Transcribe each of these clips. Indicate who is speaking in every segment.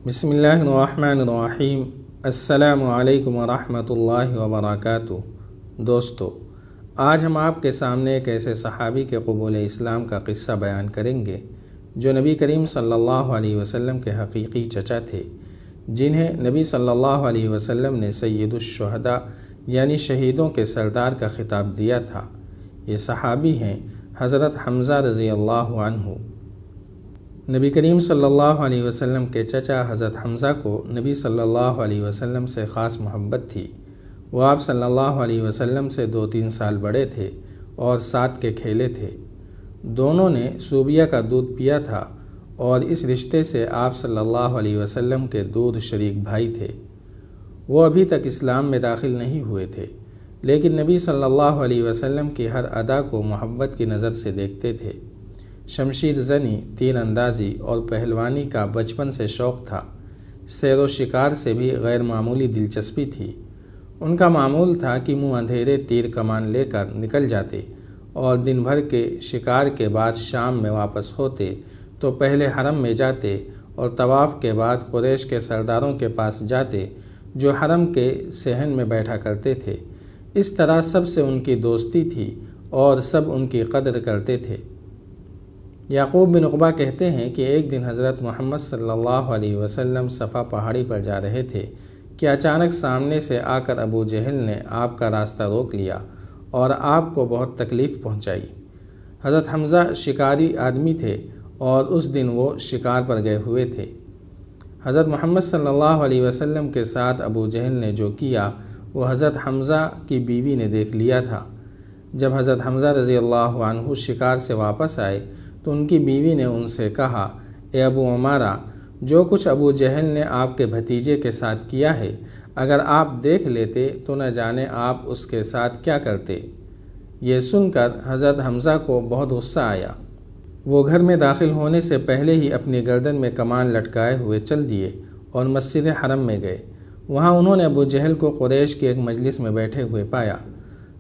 Speaker 1: بسم اللہ الرحمن الرحیم۔ السلام علیکم ورحمۃ اللہ وبرکاتہ۔ دوستو، آج ہم آپ کے سامنے ایک ایسے صحابی کے قبول اسلام کا قصہ بیان کریں گے جو نبی کریم صلی اللہ علیہ وسلم کے حقیقی چچا تھے، جنہیں نبی صلی اللہ علیہ وسلم نے سید الشہداء یعنی شہیدوں کے سردار کا خطاب دیا تھا۔ یہ صحابی ہیں حضرت حمزہ رضی اللہ عنہ۔ نبی کریم صلی اللہ علیہ وسلم کے چچا حضرت حمزہ کو نبی صلی اللہ علیہ وسلم سے خاص محبت تھی۔ وہ آپ صلی اللہ علیہ وسلم سے 2-3 سال بڑے تھے اور ساتھ کے کھیلے تھے۔ دونوں نے صوبیہ کا دودھ پیا تھا اور اس رشتے سے آپ صلی اللہ علیہ وسلم کے دودھ شریک بھائی تھے۔ وہ ابھی تک اسلام میں داخل نہیں ہوئے تھے، لیکن نبی صلی اللہ علیہ وسلم کی ہر ادا کو محبت کی نظر سے دیکھتے تھے۔ شمشیر زنی، تیر اندازی اور پہلوانی کا بچپن سے شوق تھا۔ سیر و شکار سے بھی غیر معمولی دلچسپی تھی۔ ان کا معمول تھا کہ منہ اندھیرے تیر کمان لے کر نکل جاتے اور دن بھر کے شکار کے بعد شام میں واپس ہوتے تو پہلے حرم میں جاتے اور طواف کے بعد قریش کے سرداروں کے پاس جاتے جو حرم کے صحن میں بیٹھا کرتے تھے۔ اس طرح سب سے ان کی دوستی تھی اور سب ان کی قدر کرتے تھے۔ یعقوب بن عقبہ کہتے ہیں کہ ایک دن حضرت محمد صلی اللہ علیہ وسلم صفا پہاڑی پر جا رہے تھے کہ اچانک سامنے سے آ کر ابو جہل نے آپ کا راستہ روک لیا اور آپ کو بہت تکلیف پہنچائی۔ حضرت حمزہ شکاری آدمی تھے اور اس دن وہ شکار پر گئے ہوئے تھے۔ حضرت محمد صلی اللہ علیہ وسلم کے ساتھ ابو جہل نے جو کیا وہ حضرت حمزہ کی بیوی نے دیکھ لیا تھا۔ جب حضرت حمزہ رضی اللہ عنہ شکار سے واپس آئے تو ان کی بیوی نے ان سے کہا، اے ابو عمارہ، جو کچھ ابو جہل نے آپ کے بھتیجے کے ساتھ کیا ہے، اگر آپ دیکھ لیتے تو نہ جانے آپ اس کے ساتھ کیا کرتے۔ یہ سن کر حضرت حمزہ کو بہت غصہ آیا۔ وہ گھر میں داخل ہونے سے پہلے ہی اپنی گردن میں کمان لٹکائے ہوئے چل دیے اور مسجد حرم میں گئے۔ وہاں انہوں نے ابو جہل کو قریش کی ایک مجلس میں بیٹھے ہوئے پایا۔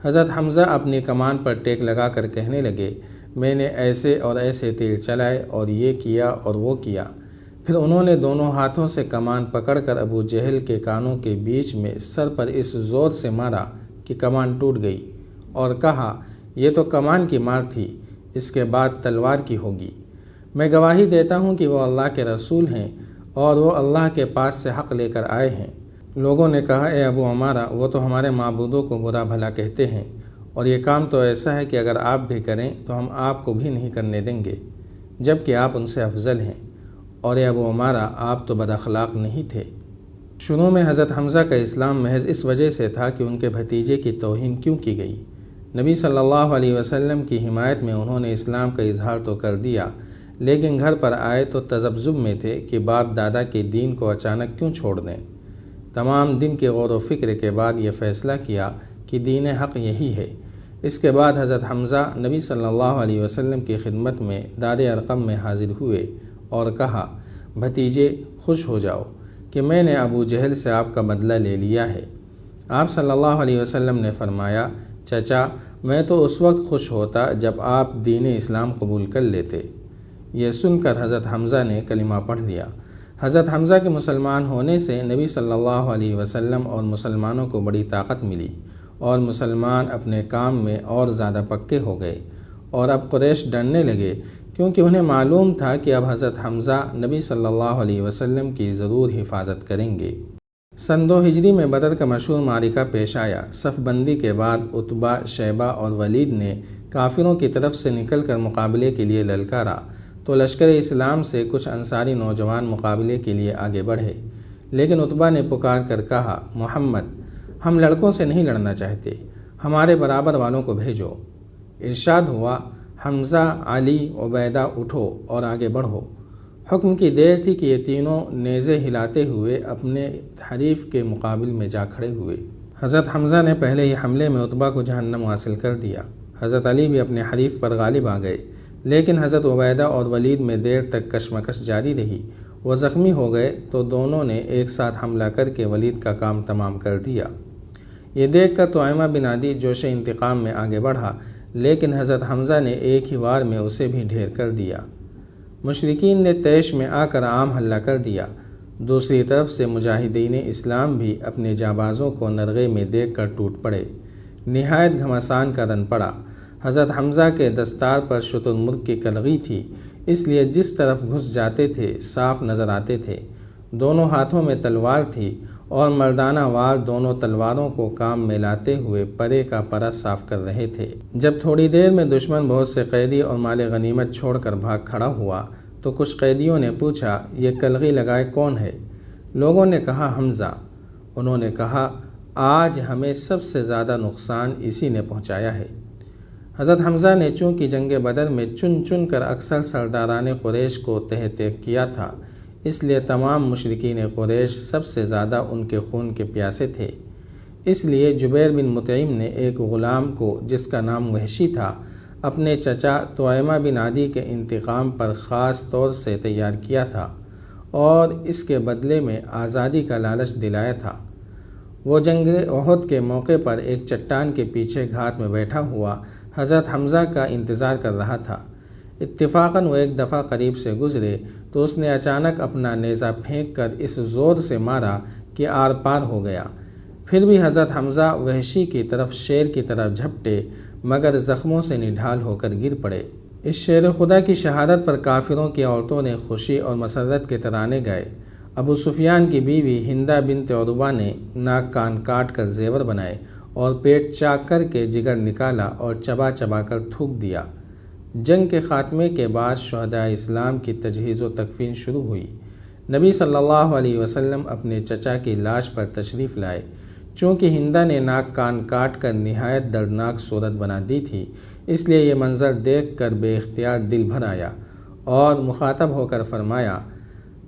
Speaker 1: حضرت حمزہ اپنی کمان پر ٹیک لگا کر کہنے لگے، میں نے ایسے اور ایسے تیر چلائے اور یہ کیا اور وہ کیا۔ پھر انہوں نے دونوں ہاتھوں سے کمان پکڑ کر ابو جہل کے کانوں کے بیچ میں سر پر اس زور سے مارا کہ کمان ٹوٹ گئی اور کہا، یہ تو کمان کی مار تھی، اس کے بعد تلوار کی ہوگی۔ میں گواہی دیتا ہوں کہ وہ اللہ کے رسول ہیں اور وہ اللہ کے پاس سے حق لے کر آئے ہیں۔ لوگوں نے کہا، اے ابو عمارہ، وہ تو ہمارے معبودوں کو برا بھلا کہتے ہیں اور یہ کام تو ایسا ہے کہ اگر آپ بھی کریں تو ہم آپ کو بھی نہیں کرنے دیں گے، جبکہ آپ ان سے افضل ہیں، اور اے ابو عمارہ، آپ تو بد اخلاق نہیں تھے۔ شروع میں حضرت حمزہ کا اسلام محض اس وجہ سے تھا کہ ان کے بھتیجے کی توہین کیوں کی گئی۔ نبی صلی اللہ علیہ وسلم کی حمایت میں انہوں نے اسلام کا اظہار تو کر دیا، لیکن گھر پر آئے تو تذبذب میں تھے کہ باپ دادا کے دین کو اچانک کیوں چھوڑ دیں۔ تمام دن کے غور و فکر کے بعد یہ فیصلہ کیا کہ دین حق یہی ہے۔ اس کے بعد حضرت حمزہ نبی صلی اللہ علیہ وسلم کی خدمت میں دار ارقم میں حاضر ہوئے اور کہا، بھتیجے، خوش ہو جاؤ کہ میں نے ابو جہل سے آپ کا بدلہ لے لیا ہے۔ آپ صلی اللہ علیہ وسلم نے فرمایا، چچا، میں تو اس وقت خوش ہوتا جب آپ دین اسلام قبول کر لیتے۔ یہ سن کر حضرت حمزہ نے کلمہ پڑھ لیا۔ حضرت حمزہ کے مسلمان ہونے سے نبی صلی اللہ علیہ وسلم اور مسلمانوں کو بڑی طاقت ملی اور مسلمان اپنے کام میں اور زیادہ پکے ہو گئے، اور اب قریش ڈرنے لگے کیونکہ انہیں معلوم تھا کہ اب حضرت حمزہ نبی صلی اللہ علیہ وسلم کی ضرور حفاظت کریں گے۔ سن 2 ہجری میں بدر کا مشہور معرکہ پیش آیا۔ صف بندی کے بعد عتبہ، شیبہ اور ولید نے کافروں کی طرف سے نکل کر مقابلے کے لیے للکارا تو لشکر اسلام سے کچھ انصاری نوجوان مقابلے کے لیے آگے بڑھے، لیکن عتبہ نے پکار کر کہا، محمد، ہم لڑکوں سے نہیں لڑنا چاہتے، ہمارے برابر والوں کو بھیجو۔ ارشاد ہوا، حمزہ، علی، عبیدہ، اٹھو اور آگے بڑھو۔ حکم کی دیر تھی کہ یہ تینوں نیزے ہلاتے ہوئے اپنے حریف کے مقابل میں جا کھڑے ہوئے۔ حضرت حمزہ نے پہلے ہی حملے میں عتبہ کو جہنم حاصل کر دیا۔ حضرت علی بھی اپنے حریف پر غالب آ گئے، لیکن حضرت عبیدہ اور ولید میں دیر تک کشمکش جاری رہی۔ وہ زخمی ہو گئے تو دونوں نے ایک ساتھ حملہ کر کے ولید کا کام تمام کر دیا۔ یہ دیکھ کر طعیمہ بن عدی جوش انتقام میں آگے بڑھا، لیکن حضرت حمزہ نے ایک ہی وار میں اسے بھی ڈھیر کر دیا۔ مشرکین نے طیش میں آ کر عام حملہ کر دیا۔ دوسری طرف سے مجاہدین اسلام بھی اپنے جانبازوں کو نرغے میں دیکھ کر ٹوٹ پڑے۔ نہایت گھمسان کا رن پڑا۔ حضرت حمزہ کے دستار پر شتر مرغ کی کلغی تھی، اس لیے جس طرف گھس جاتے تھے صاف نظر آتے تھے۔ دونوں ہاتھوں میں تلوار تھی اور مردانہ وار دونوں تلواروں کو کام میں لاتے ہوئے پرے کا پرا صاف کر رہے تھے۔ جب تھوڑی دیر میں دشمن بہت سے قیدی اور مال غنیمت چھوڑ کر بھاگ کھڑا ہوا تو کچھ قیدیوں نے پوچھا، یہ کلغی لگائے کون ہے؟ لوگوں نے کہا حمزہ۔ انہوں نے کہا، آج ہمیں سب سے زیادہ نقصان اسی نے پہنچایا ہے۔ حضرت حمزہ نے چونکہ جنگ بدر میں چن چن کر اکثر سرداران قریش کو تہ تیغ کیا تھا، اس لیے تمام مشرکین قریش سب سے زیادہ ان کے خون کے پیاسے تھے۔ اس لیے جبیر بن مطعم نے ایک غلام کو جس کا نام وحشی تھا اپنے چچا طعیمہ بن عدی کے انتقام پر خاص طور سے تیار کیا تھا اور اس کے بدلے میں آزادی کا لالچ دلایا تھا۔ وہ جنگ احد کے موقع پر ایک چٹان کے پیچھے گھات میں بیٹھا ہوا حضرت حمزہ کا انتظار کر رہا تھا۔ اتفاقاً وہ ایک دفعہ قریب سے گزرے تو اس نے اچانک اپنا نیزہ پھینک کر اس زور سے مارا کہ آر پار ہو گیا۔ پھر بھی حضرت حمزہ وحشی کی طرف شیر کی طرف جھپٹے مگر زخموں سے نڈھال ہو کر گر پڑے۔ اس شیر خدا کی شہادت پر کافروں کی عورتوں نے خوشی اور مسرت کے ترانے گائے۔ ابو سفیان کی بیوی ہندہ بنت عتبہ نے ناک کان کاٹ کر زیور بنائے اور پیٹ چاک کر کے جگر نکالا اور چبا چبا کر تھوک دیا۔ جنگ کے خاتمے کے بعد شہداء اسلام کی تجہیز و تکفین شروع ہوئی۔ نبی صلی اللہ علیہ وسلم اپنے چچا کی لاش پر تشریف لائے۔ چونکہ ہندہ نے ناک کان کاٹ کر نہایت دردناک صورت بنا دی تھی، اس لیے یہ منظر دیکھ کر بے اختیار دل بھر آیا اور مخاطب ہو کر فرمایا،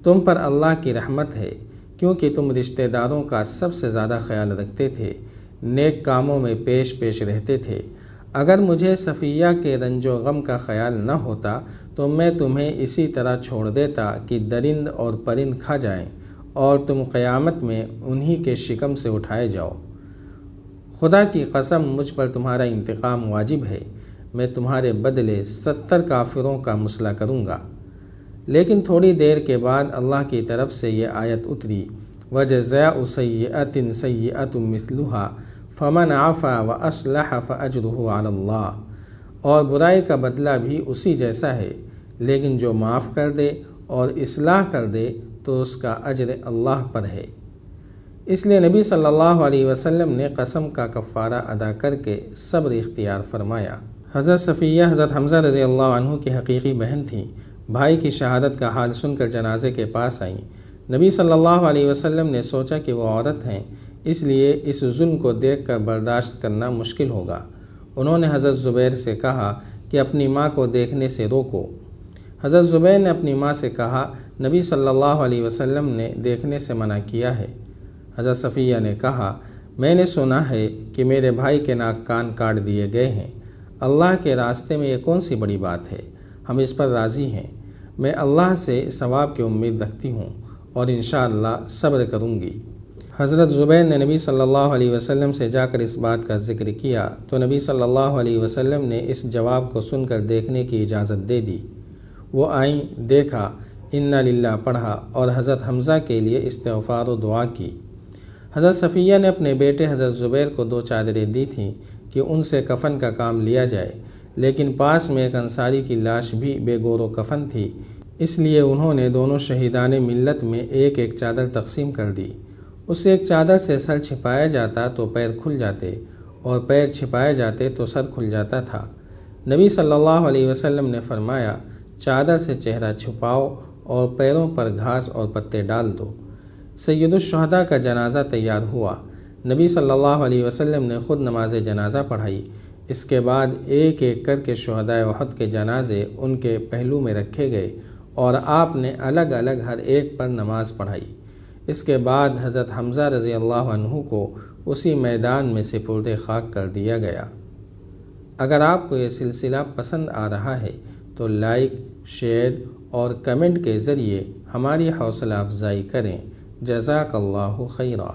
Speaker 1: تم پر اللہ کی رحمت ہے کیونکہ تم رشتہ داروں کا سب سے زیادہ خیال رکھتے تھے، نیک کاموں میں پیش پیش رہتے تھے۔ اگر مجھے صفیہ کے رنج و غم کا خیال نہ ہوتا تو میں تمہیں اسی طرح چھوڑ دیتا کہ درند اور پرند کھا جائیں اور تم قیامت میں انہی کے شکم سے اٹھائے جاؤ۔ خدا کی قسم مجھ پر تمہارا انتقام واجب ہے، میں تمہارے بدلے 70 کافروں کا مسئلہ کروں گا۔ لیکن تھوڑی دیر کے بعد اللہ کی طرف سے یہ آیت اتری، وَجَزَاءُ سَيِّئَةٍ سَيِّئَةٌ مِثْلُهَا فَمَنْ عَفَا وَأَصْلَحَ فَأَجْرُهُ عَلَى اللَّهِ، اور برائی کا بدلہ بھی اسی جیسا ہے، لیکن جو معاف کر دے اور اصلاح کر دے تو اس کا اجر اللہ پر ہے۔ اس لیے نبی صلی اللہ علیہ وسلم نے قسم کا کفارہ ادا کر کے صبر اختیار فرمایا۔ حضرت صفیہ حضرت حمزہ رضی اللہ عنہ کی حقیقی بہن تھیں۔ بھائی کی شہادت کا حال سن کر جنازے کے پاس آئیں۔ نبی صلی اللہ علیہ وسلم نے سوچا کہ وہ عورت ہیں، اس لیے اس ظلم کو دیکھ کر برداشت کرنا مشکل ہوگا۔ انہوں نے حضرت زبیر سے کہا کہ اپنی ماں کو دیکھنے سے روکو۔ حضرت زبیر نے اپنی ماں سے کہا، نبی صلی اللہ علیہ وسلم نے دیکھنے سے منع کیا ہے۔ حضرت صفیہ نے کہا، میں نے سنا ہے کہ میرے بھائی کے ناک کان کاٹ دیے گئے ہیں، اللہ کے راستے میں یہ کون سی بڑی بات ہے، ہم اس پر راضی ہیں۔ میں اللہ سے ثواب کی امید رکھتی ہوں اور انشاءاللہ صبر کروں گی۔ حضرت زبیر نے نبی صلی اللہ علیہ وسلم سے جا کر اس بات کا ذکر کیا تو نبی صلی اللہ علیہ وسلم نے اس جواب کو سن کر دیکھنے کی اجازت دے دی۔ وہ آئیں، دیکھا، انا للہ پڑھا اور حضرت حمزہ کے لیے استغفار و دعا کی۔ حضرت صفیہ نے اپنے بیٹے حضرت زبیر کو 2 چادریں دی تھیں کہ ان سے کفن کا کام لیا جائے، لیکن پاس میں ایک انصاری کی لاش بھی بے گور و کفن تھی، اس لیے انہوں نے دونوں شہیدان ملت میں ایک ایک چادر تقسیم کر دی۔ اس ایک چادر سے سر چھپایا جاتا تو پیر کھل جاتے اور پیر چھپائے جاتے تو سر کھل جاتا تھا۔ نبی صلی اللہ علیہ وسلم نے فرمایا، چادر سے چہرہ چھپاؤ اور پیروں پر گھاس اور پتے ڈال دو۔ سید الشہداء کا جنازہ تیار ہوا۔ نبی صلی اللہ علیہ وسلم نے خود نماز جنازہ پڑھائی۔ اس کے بعد ایک ایک کر کے شہداء احد کے جنازے ان کے پہلو میں رکھے گئے اور آپ نے الگ الگ ہر ایک پر نماز پڑھائی۔ اس کے بعد حضرت حمزہ رضی اللہ عنہ کو اسی میدان میں سپرد خاک کر دیا گیا۔ اگر آپ کو یہ سلسلہ پسند آ رہا ہے تو لائک، شیئر اور کمنٹ کے ذریعے ہماری حوصلہ افزائی کریں۔ جزاک اللہ خیرا۔